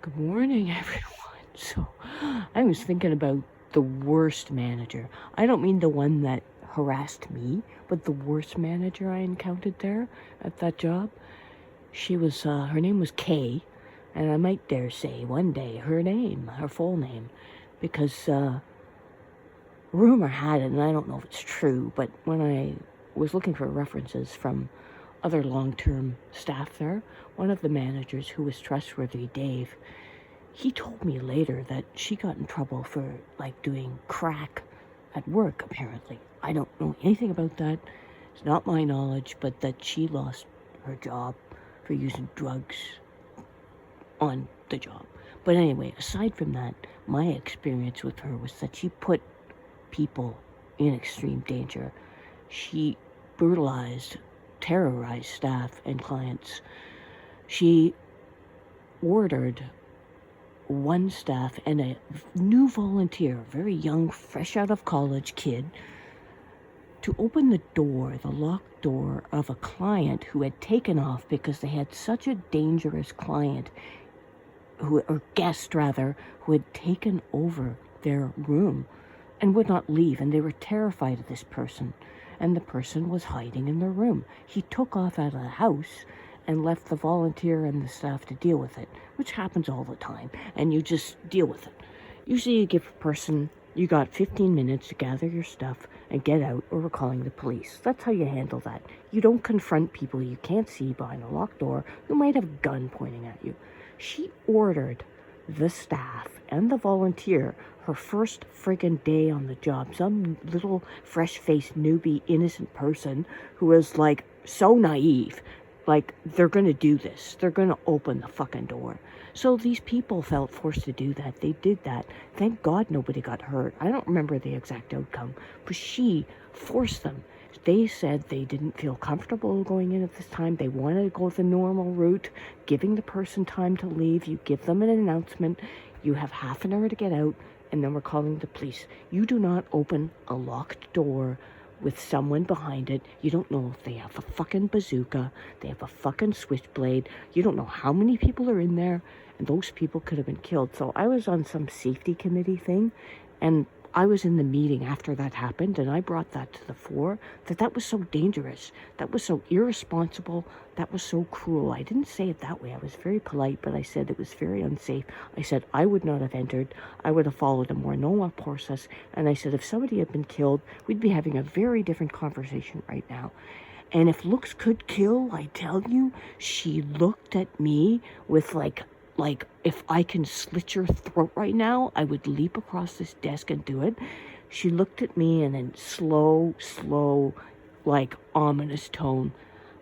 Good morning, everyone. So, I was thinking about the worst manager. I don't mean the one that harassed me, but the worst manager I encountered there at that job. Her name was Kay, and I might dare say one day her full name, because rumor had it, and I don't know if it's true, but when I was looking for references from other long-term staff there, one of the managers who was trustworthy, Dave, he told me later that she got in trouble for doing crack at work, apparently. I don't know anything about that. It's not my knowledge, but that she lost her job for using drugs on the job. But anyway, aside from that, my experience with her was that she put people in extreme danger. She brutalized, terrorized staff and clients. She ordered one staff and a new volunteer, a very young, fresh out of college kid, to open the locked door of a client who had taken off because they had such a dangerous client, or guest rather, who had taken over their room and would not leave, and they were terrified of this person, and the person was hiding in their room. He took off out of the house and left the volunteer and the staff to deal with it, which happens all the time, and you just deal with it. Usually you give a person, you got 15 minutes to gather your stuff and get out, or we're calling the police. That's how you handle that. You don't confront people you can't see behind a locked door who might have a gun pointing at you. She ordered the staff and the volunteer, her first friggin' day on the job, some little fresh-faced newbie innocent person who was so naive, they're gonna do this, they're gonna open the fucking door. So these people felt forced to do that. They did that. Thank God nobody got hurt. I don't remember the exact outcome, but she forced them. They said they didn't feel comfortable going in at this time. They wanted to go the normal route, giving the person time to leave. You give them an announcement. You have half an hour to get out, and then we're calling the police. You do not open a locked door with someone behind it. You don't know if they have a fucking bazooka, they have a fucking switchblade. You don't know how many people are in there, and those people could have been killed. So I was on some safety committee thing, and I was in the meeting after that happened, and I brought that to the fore, that was so dangerous, that was so irresponsible, that was so cruel. I didn't say it that way. I was very polite, but I said it was very unsafe. I said I would not have entered. I would have followed a more normal process. And I said if somebody had been killed, we'd be having a very different conversation right now. And if looks could kill, I tell you, she looked at me with like if I can slit your throat right now, I would leap across this desk and do it. She looked at me and in slow, ominous tone,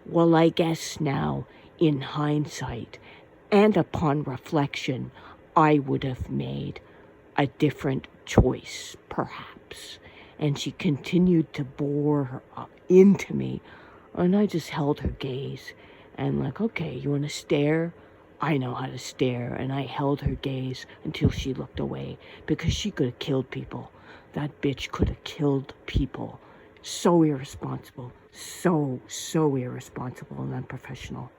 well, I guess now, in hindsight, and upon reflection, I would have made a different choice, perhaps. And she continued to bore her up into me, and I just held her gaze, and okay, you want to stare? I know how to stare, and I held her gaze until she looked away, because she could have killed people. That bitch could have killed people. So irresponsible. So irresponsible and unprofessional.